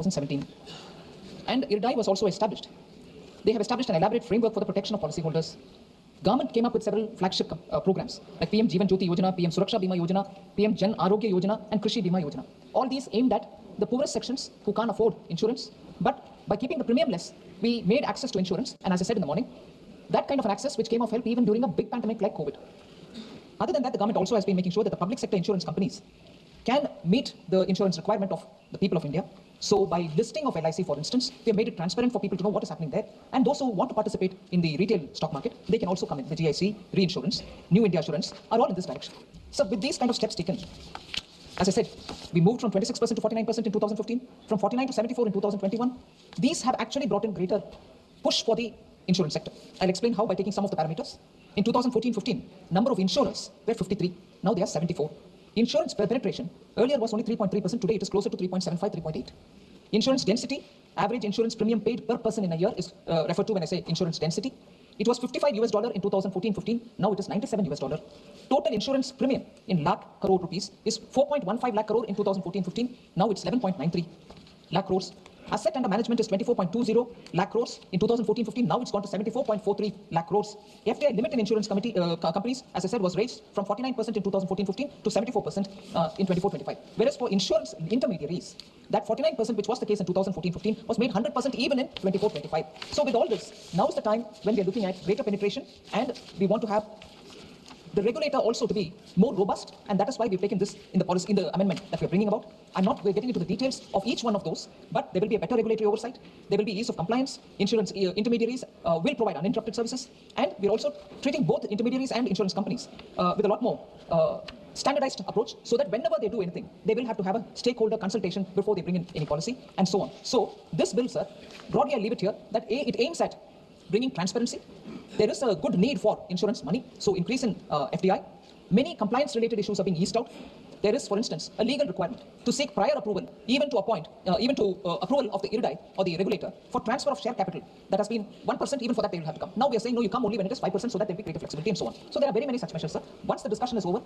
2017. And IRDAI was also established. They have established an elaborate framework for the protection of policyholders. Government came up with several flagship programs like PM Jeevan Jyoti Yojana, PM Suraksha Bima Yojana, PM Jan Arogya Yojana, and Krishi Bima Yojana. All these aimed at the poorest sections who can't afford insurance. But by keeping the premium less, we made access to insurance. And as I said in the morning, that kind of an access which came of help even during a big pandemic like COVID. Other than that, the government also has been making sure that the public sector insurance companies can meet the insurance requirement of the people of India. So by listing of LIC, for instance, we have made it transparent for people to know what is happening there. And those who want to participate in the retail stock market, they can also come in. The GIC, reinsurance, New India Assurance are all in this direction. So with these kind of steps taken, as I said, we moved from 26% to 49% in 2015, from 49 to 74 in 2021. These have actually brought in greater push for the insurance sector. I'll explain how by taking some of the parameters. In 2014-15, number of insurers were 53. Now they are 74. Insurance penetration earlier was only 3.3%. Today it is closer to 3.75, 3.8. Insurance density, average insurance premium paid per person in a year is referred to when I say insurance density. It was $55 in 2014-15. Now it is $97. Total insurance premium in lakh crore rupees is 4.15 lakh crore in 2014-15. Now it's 11.93 lakh crores. Asset under management is 24.20 lakh crores in 2014-15. Now it's gone to 74.43 lakh crores. FDI limit in insurance companies, as I said, was raised from 49% in 2014-15 to 74% in 24-25. Whereas for insurance intermediaries, that 49%, which was the case in 2014-15, was made 100% even in 24-25. So with all this, now is the time when we are looking at greater penetration, and we want to have the regulator also to be more robust, and that is why we've taken this in the policy, in the amendment that we're bringing about. We're getting into the details of each one of those, but there will be a better regulatory oversight, there will be ease of compliance, insurance intermediaries will provide uninterrupted services, and we're also treating both intermediaries and insurance companies with a lot more standardized approach, so that whenever they do anything, they will have to have a stakeholder consultation before they bring in any policy, and so on. So this bill, sir, broadly I leave it here, that it aims at bringing transparency. There is a good need for insurance money, so increase in FDI. Many compliance-related issues are being eased out. There is, for instance, a legal requirement to seek prior approval, even to approval of the IRDAI or the regulator for transfer of share capital. That has been 1%, even for that they will have to come. Now we are saying, no, you come only when it is 5%, so that there will be greater flexibility and so on. So there are very many such measures, sir. Once the discussion is over,